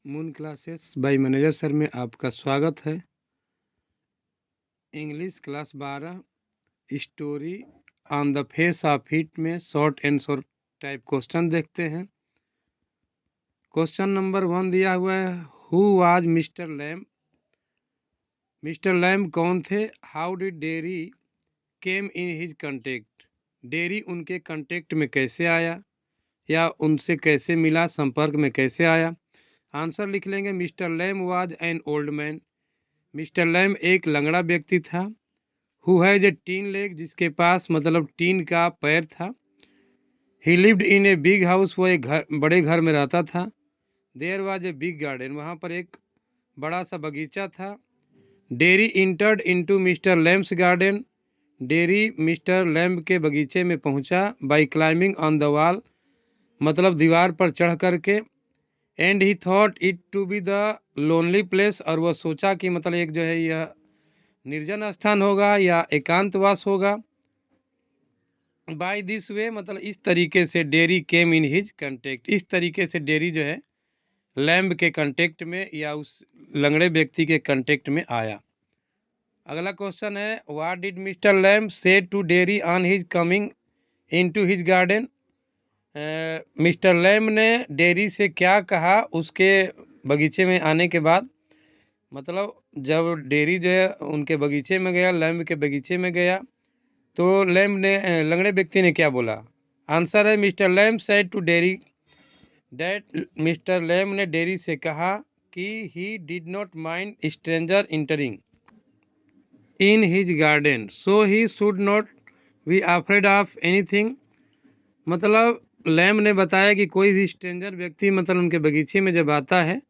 Moon classes by manager sir में आपका स्वागत है। English class 12 story on the face of it में शॉर्ट आंसर टाइप क्वेश्चन देखते हैं। क्वेश्चन नंबर 1 दिया हुआ है, who was Mr Lamb. Mister Lamb कौन थे? How did Derry came in his contact. Derry उनके कंटेक्ट में कैसे आया या उनसे कैसे मिला, संपर्क में कैसे आया। आंसर लिख लेंगे, Mr Lamb was an old man. Mr Lamb एक लंगड़ा व्यक्ति था। Who has a tin leg, जिसके पास मतलब टीन का पैर था। He lived in a big house, वो एक बड़े घर में रहता था। There was a big garden, वहाँ पर एक बड़ा सा बगीचा था। Derry entered into Mr Lamb's garden, Derry mister Lamb के बगीचे में पहुँचा। By climbing on the wall, मतलब दीवार पर चढ़ करके। And he thought it to be the lonely place, और वह सोचा कि मतलब एक जो है यह निर्जन स्थान होगा या एकांतवास होगा। बाय दिस वे, मतलब इस तरीके से Derry came in his contact, इस तरीके से डेरी जो है लैम्ब के कंटेक्ट में या उस लंगड़े व्यक्ति के कंटेक्ट में आया। अगला क्वेश्चन है, what did Mr Lamb say to Derry on his coming into his garden. Mr Lamb ने डेरी से क्या कहा उसके बगीचे में आने के बाद। मतलब जब डेरी जो है उनके बगीचे में गया, लैम्ब के बगीचे में गया, तो लैम्ब ने लंगड़े व्यक्ति ने क्या बोला। आंसर है, Mr Lamb said to Derry that, Mr Lamb ने डेरी से कहा कि he did not mind stranger entering in his garden, so he should not be afraid of anything. मतलब लैम्ब ने बताया कि कोई भी स्ट्रेंजर व्यक्ति मतलब उनके बगीचे में जब आता है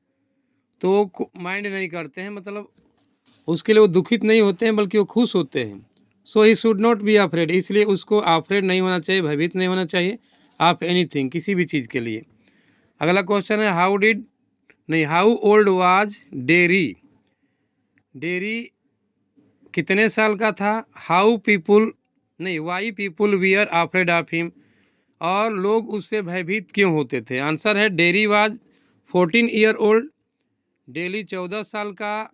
तो वो माइंड नहीं करते हैं, मतलब उसके लिए वो दुखित नहीं होते हैं बल्कि वो खुश होते हैं। So he should not be afraid, इसलिए उसको अफ्रेड नहीं होना चाहिए, भयभीत नहीं होना चाहिए ऑफ एनीथिंग, किसी भी चीज़ के लिए। अगला क्वेश्चन है, how old was Derry. Derry कितने साल का था। Why people were afraid of him, और लोग उससे भयभीत क्यों होते थे। आंसर है, Derry was 14 year old, Derry 14 साल का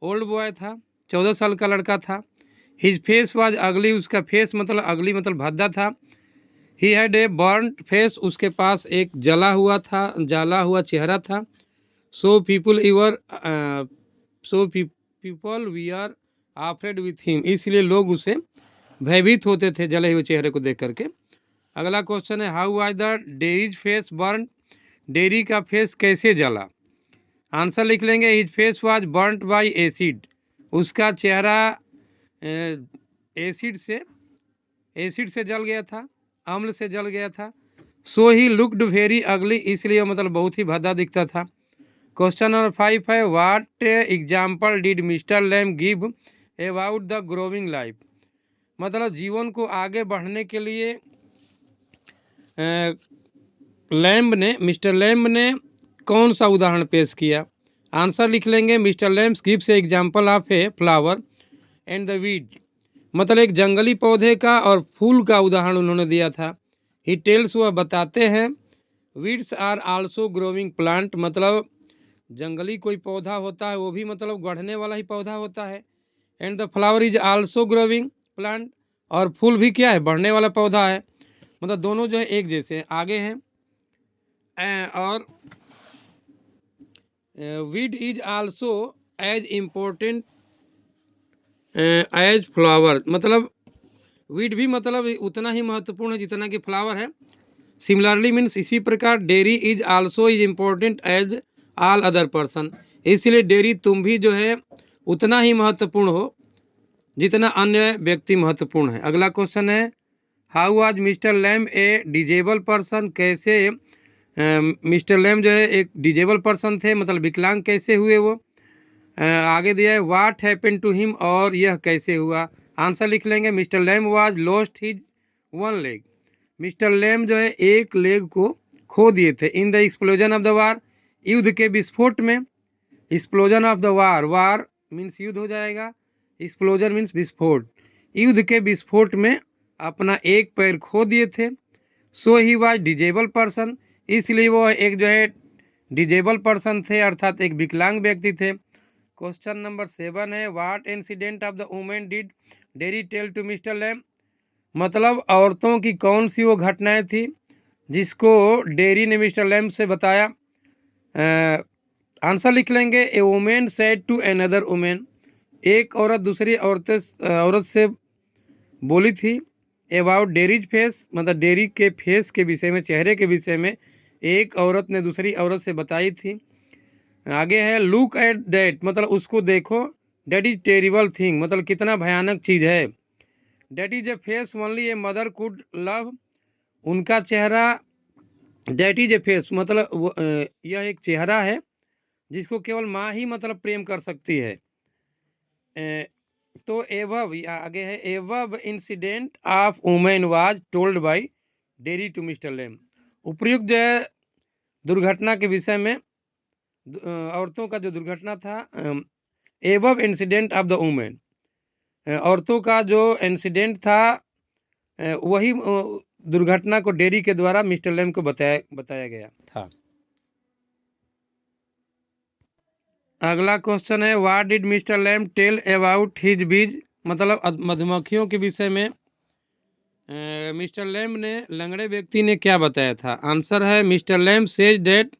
ओल्ड बॉय था, 14 साल का लड़का था। हिज फेस वाज अगली, उसका फेस मतलब अगली मतलब भद्दा था। He had a burned face, उसके पास एक जला हुआ चेहरा था। So people we are afraid with him, इसलिए लोग उसे भयभीत होते थे जले हुए चेहरे को देख करके। अगला क्वेश्चन है, how was the dairies face burn, dairy का फेस कैसे जला। आंसर लिख लेंगे, his face was burnt bye acid, उसका चेहरा एसिड से जल गया था, अम्ल से जल गया था। सो ही लुक्ड वेरी अगली, इसलिए मतलब बहुत ही भद्दा दिखता था। क्वेश्चन नंबर 5 है, what example did Mr lamb give about the growing life. मतलब जीवन को आगे बढ़ने के लिए मिस्टर लैम्ब ने कौन सा उदाहरण पेश किया। आंसर लिख लेंगे, Mr lamb gives example of a flower and the weed, मतलब एक जंगली पौधे का और फूल का उदाहरण उन्होंने दिया था। ही टेल्स, वह बताते हैं, weeds are also growing plant, मतलब जंगली कोई पौधा होता है वो भी मतलब बढ़ने वाला ही पौधा होता है। And the flower is also growing plant, और फूल भी क्या है, बढ़ने वाला पौधा है। मतलब दोनों जो है एक जैसे आगे हैं। और weed is also as important as flower, मतलब वीड भी मतलब उतना ही महत्वपूर्ण है जितना कि फ्लावर है। सिमिलरली मीन्स, इसी प्रकार Derry is also is important as all other person, इसलिए डेरी तुम भी जो है उतना ही महत्वपूर्ण हो जितना अन्य व्यक्ति महत्वपूर्ण है। अगला क्वेश्चन है, how was Mr lamb A disable person, कैसे मिस्टर लैम्ब जो है एक डिजेबल पर्सन थे, मतलब विकलांग कैसे हुए वो। आगे दिया है, व्हाट हैपेंड टू हिम, और यह कैसे हुआ। आंसर लिख लेंगे, Mr Lamb was lost his one leg, mister lamb जो है एक लेग को खो दिए थे। In the explosion of the war, युद्ध के विस्फोट में। Explosion of the war, war means युद्ध हो जाएगा, एक्सप्लोजन मीन्स विस्फोट। युद्ध के विस्फोट में अपना एक पैर खो दिए थे। सो ही वाज डिजेबल पर्सन, इसलिए वो एक जो है डिजेबल पर्सन थे, अर्थात एक विकलांग व्यक्ति थे। क्वेश्चन नंबर 7 है, what incident of the women did Derry tell to Mr Lamb, मतलब औरतों की कौन सी वो घटनाएं थी जिसको डेरी ने मिस्टर लैम से बताया। आंसर लिख लेंगे, a woman said to another woman, एक औरत दूसरी औरत से बोली थी। अबाउट डेरीज फेस, मतलब डेरी के फेस के विषय में, चेहरे के विषय में एक औरत ने दूसरी औरत से बताई थी। आगे है, लुक एट दैट, मतलब उसको देखो। डेट इज टेरिबल थिंग, मतलब कितना भयानक चीज़ है। That is a face only a mother could love, उनका चेहरा। डेट इज ए फेस, मतलब यह एक चेहरा है जिसको केवल माँ ही मतलब प्रेम कर सकती है। तो एवब, आगे है, above incident of women was told by Derry to Mr Lamb, उपयुक्त जो है दुर्घटना के विषय में, औरतों का जो दुर्घटना था, एवब इंसिडेंट ऑफ द वुमेन, औरतों का जो इंसिडेंट था वही दुर्घटना को डेरी के द्वारा मिस्टर लैम को बताया गया था। अगला क्वेश्चन है, what did mister Lamb tell about his bees, मतलब मधुमक्खियों के विषय में मिस्टर लैम ने, लंगड़े व्यक्ति ने क्या बताया था। आंसर है, Mr Lamb says that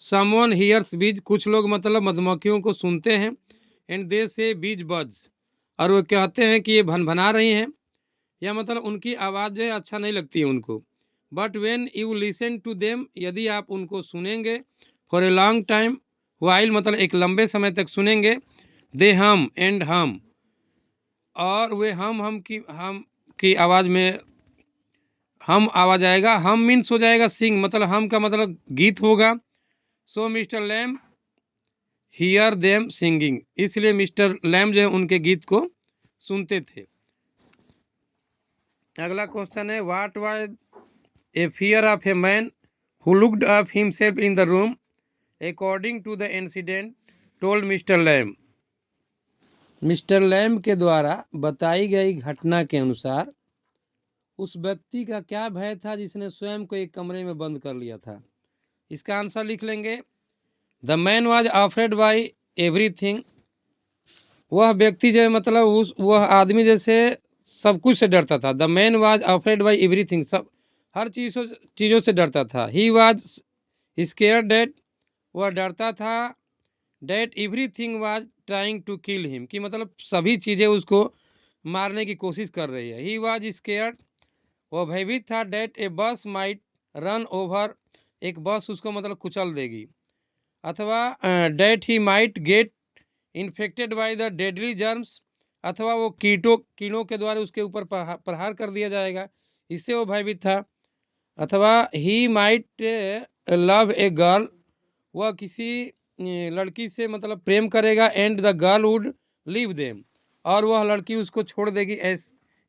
someone hears bees, कुछ लोग मतलब मधुमक्खियों को सुनते हैं, एंड दे से बीज बज, और वो कहते हैं कि ये भनभना रही हैं, या मतलब उनकी आवाज़ जो है अच्छा नहीं लगती है उनको। But when you listen to them, यदि आप उनको सुनेंगे, for a long time, while मतलब एक लंबे समय तक सुनेंगे, दे हम एंड हम, और वे हम की आवाज़ में हम आवाज़ आएगा। हम मीन्स हो जाएगा सिंग, मतलब हम का मतलब गीत होगा। So mister Lam hear them singing, इसलिए मिस्टर लैम जो है उनके गीत को सुनते थे। अगला क्वेश्चन है, what was a fear of a man who looked up himself in the room according to the incident told mister Lamb, mister Lamb के द्वारा बताई गई घटना के अनुसार उस व्यक्ति का क्या भय था जिसने स्वयं को एक कमरे में बंद कर लिया था। इसका आंसर लिख लेंगे, the man was afraid by everything, वह व्यक्ति जो है मतलब वह आदमी जैसे सब कुछ से डरता था। The man was afraid by everything, सब हर चीज़ों से डरता था। ही वॉज स्केयर डेट, वह डरता था। That everything was trying to kill him, कि मतलब सभी चीज़ें उसको मारने की कोशिश कर रही है। ही वॉज स्केयर, वह भयभीत था। डेट ए बस माइट रन ओवर, एक बस उसको मतलब कुचल देगी। अथवा that he might get infected by the deadly germs, अथवा वो कीड़ों के द्वारा उसके ऊपर प्रहार कर दिया जाएगा, इससे वो भयभीत था। अथवा he might love a girl, वह किसी लड़की से मतलब प्रेम करेगा, and the girl would leave them, और वह लड़की उसको छोड़ देगी,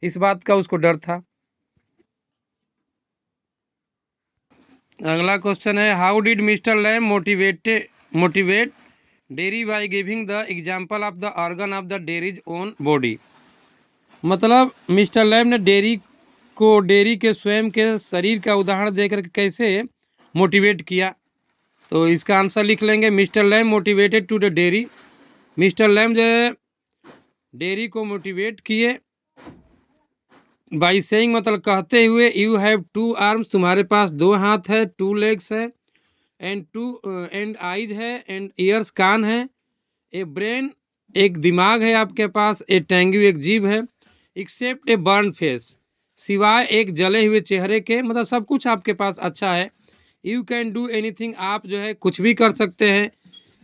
इस बात का उसको डर था। अगला क्वेश्चन है, how did mister Lamb motivate Derry by giving the example of the organ of the Derry's own body, मतलब मिस्टर लैम ने डेरी के स्वयं के शरीर का उदाहरण देकर कैसे मोटिवेट किया। तो इसका आंसर लिख लेंगे, mister Lamb motivated to the Derry, mister lamb जो है डेरी को मोटिवेट किए बाई सेइंग, मतलब कहते हुए, यू हैव टू आर्म्स, तुम्हारे पास दो हाथ है, टू लेग्स है, एंड आइज है, एंड ईयर्स कान है, ए ब्रेन एक दिमाग है आपके पास, ए टैंग्यू एक जीभ है, एक्सेप्ट ए बर्न फेस, सिवाय एक जले हुए चेहरे के, मतलब सब कुछ आपके पास अच्छा है। यू कैन डू एनीथिंग, आप जो है कुछ भी कर सकते हैं।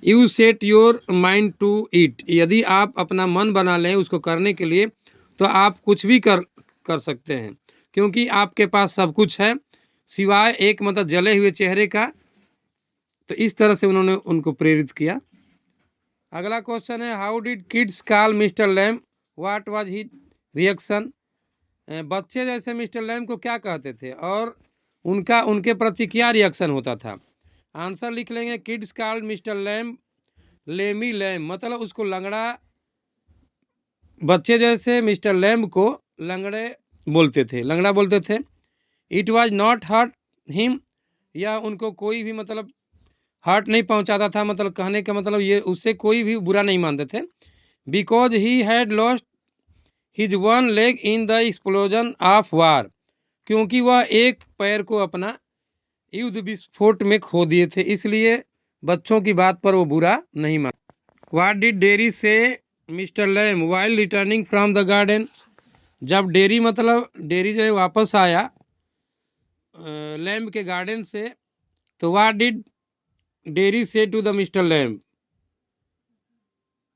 You set your mind to it, यदि आप अपना मन बना लें उसको करने के लिए तो आप कुछ भी कर सकते हैं, क्योंकि आपके पास सब कुछ है सिवाय एक मतलब जले हुए चेहरे का। तो इस तरह से उन्होंने उनको प्रेरित किया। अगला क्वेश्चन है, how did kids call mister Lamb, what was his reaction, बच्चे जैसे मिस्टर लैम को क्या कहते थे और उनके प्रति क्या रिएक्शन होता था। आंसर लिख लेंगे, kids called mister Lamb Lamey Lamb, मतलब उसको लंगड़ा, बच्चे जैसे मिस्टर लैम को लंगड़ा बोलते थे। It was not hurt him, या उनको कोई भी मतलब हर्ट नहीं पहुंचाता था, मतलब कहने का मतलब ये उससे कोई भी बुरा नहीं मानते थे। Because he had lost his one leg in the explosion of war, क्योंकि वह एक पैर को अपना युद्ध विस्फोट में खो दिए थे, इसलिए बच्चों की बात पर वो बुरा नहीं मान। What did Derry say mister Lamb while returning from the garden, जब डेरी मतलब डेरी जो है वापस आया लैम्ब के गार्डन से, तो what did Derry say to the mister Lamb,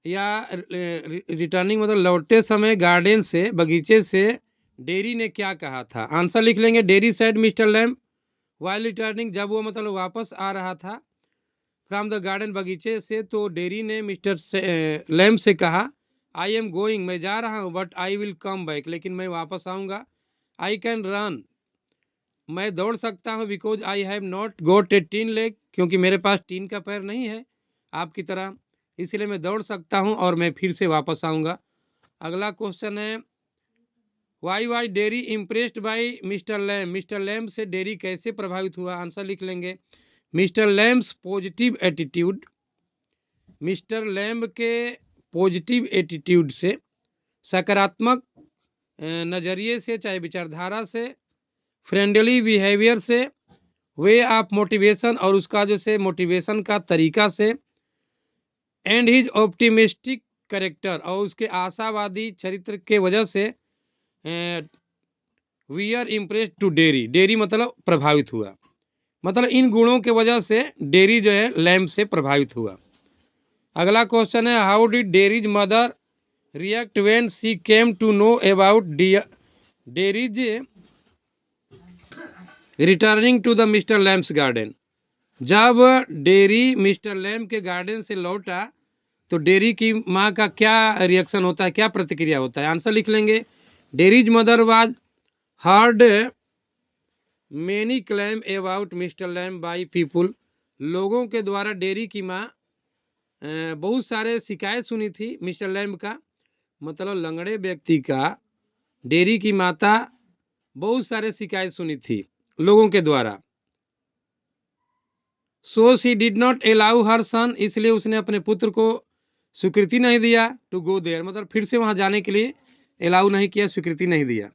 या रिटर्निंग मतलब लौटते समय गार्डन से, बगीचे से डेरी ने क्या कहा था। आंसर लिख लेंगे, dairy said mister lamb while returning, जब वो मतलब वापस आ रहा था फ्रॉम द गार्डन बगीचे से, तो डेरी ने मिस्टर लैम्ब से कहा, आई एम गोइंग, मैं जा रहा हूँ, but I will come back, लेकिन मैं वापस आऊँगा। आई कैन रन, मैं दौड़ सकता हूँ, because I have not goat A tin leg, क्योंकि मेरे पास टीन का पैर नहीं है आपकी तरह, इसलिए मैं दौड़ सकता हूँ और मैं फिर से वापस आऊँगा। अगला क्वेश्चन है, why Derry impressed by mister Lamb, mister Lamb से डेरी कैसे प्रभावित हुआ। आंसर लिख लेंगे, mister Lamb's positive attitude, mister Lamb के पॉजिटिव एटीट्यूड से, सकारात्मक नज़रिए से, चाहे विचारधारा से, फ्रेंडली बिहेवियर से, वे ऑफ मोटिवेशन, और उसका जो से मोटिवेशन का तरीका से, एंड हिज ऑप्टिमिस्टिक कैरेक्टर, और उसके आशावादी चरित्र के वजह से, we are impressed to Derry, Derry मतलब प्रभावित हुआ, मतलब इन गुणों के वजह से डेरी जो है लैम्ब से प्रभावित हुआ। अगला क्वेश्चन है, how did Derry's mother react when she came to know about Derry's returning to the mister Lamb's garden, जब डेरी मिस्टर लैम्ब के गार्डन से लौटा तो डेरी की माँ का क्या रिएक्शन होता है, क्या प्रतिक्रिया होता है। आंसर लिख लेंगे, dairies mother was heard many claim about mister lamb by people, लोगों के द्वारा डेरी की माँ बहुत सारे शिकायत सुनी थी मिस्टर लैम्ब का, मतलब लंगड़े व्यक्ति का डेरी की माता बहुत सारे शिकायत सुनी थी लोगों के द्वारा। So she did not allow her son, इसलिए उसने अपने पुत्र को स्वीकृति नहीं दिया टू गो देयर, मतलब फिर से वहां जाने के लिए अलाउ नहीं किया, स्वीकृति नहीं दिया।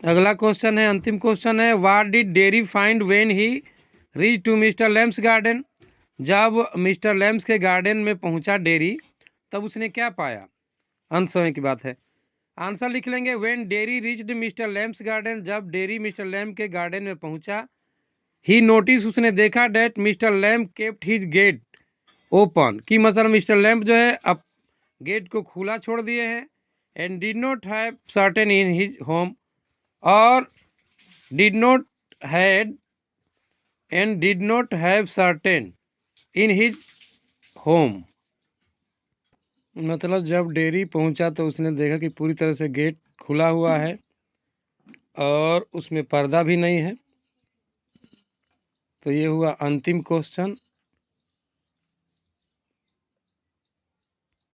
अगला क्वेश्चन है, अंतिम क्वेश्चन है, what did Derry find when he reach to mister Lamb's garden, जब मिस्टर लैम्ब्स के गार्डन में पहुंचा डेरी, तब उसने क्या पाया। अंत समय की बात है। आंसर लिख लेंगे, when Derry reached mister Lamb's garden, जब डेरी मिस्टर लैम्ब के गार्डन में पहुंचा, ही नोटिस, उसने देखा, that mister Lamb kept his gate open, कि मतलब मिस्टर लैम्ब जो है अब गेट को खुला छोड़ दिए हैं, and did not have certain in his home, और did not had and did not have certain in his home, मतलब जब डेरी पहुंचा तो उसने देखा कि पूरी तरह से गेट खुला हुआ है और उसमें पर्दा भी नहीं है। तो ये हुआ अंतिम क्वेश्चन।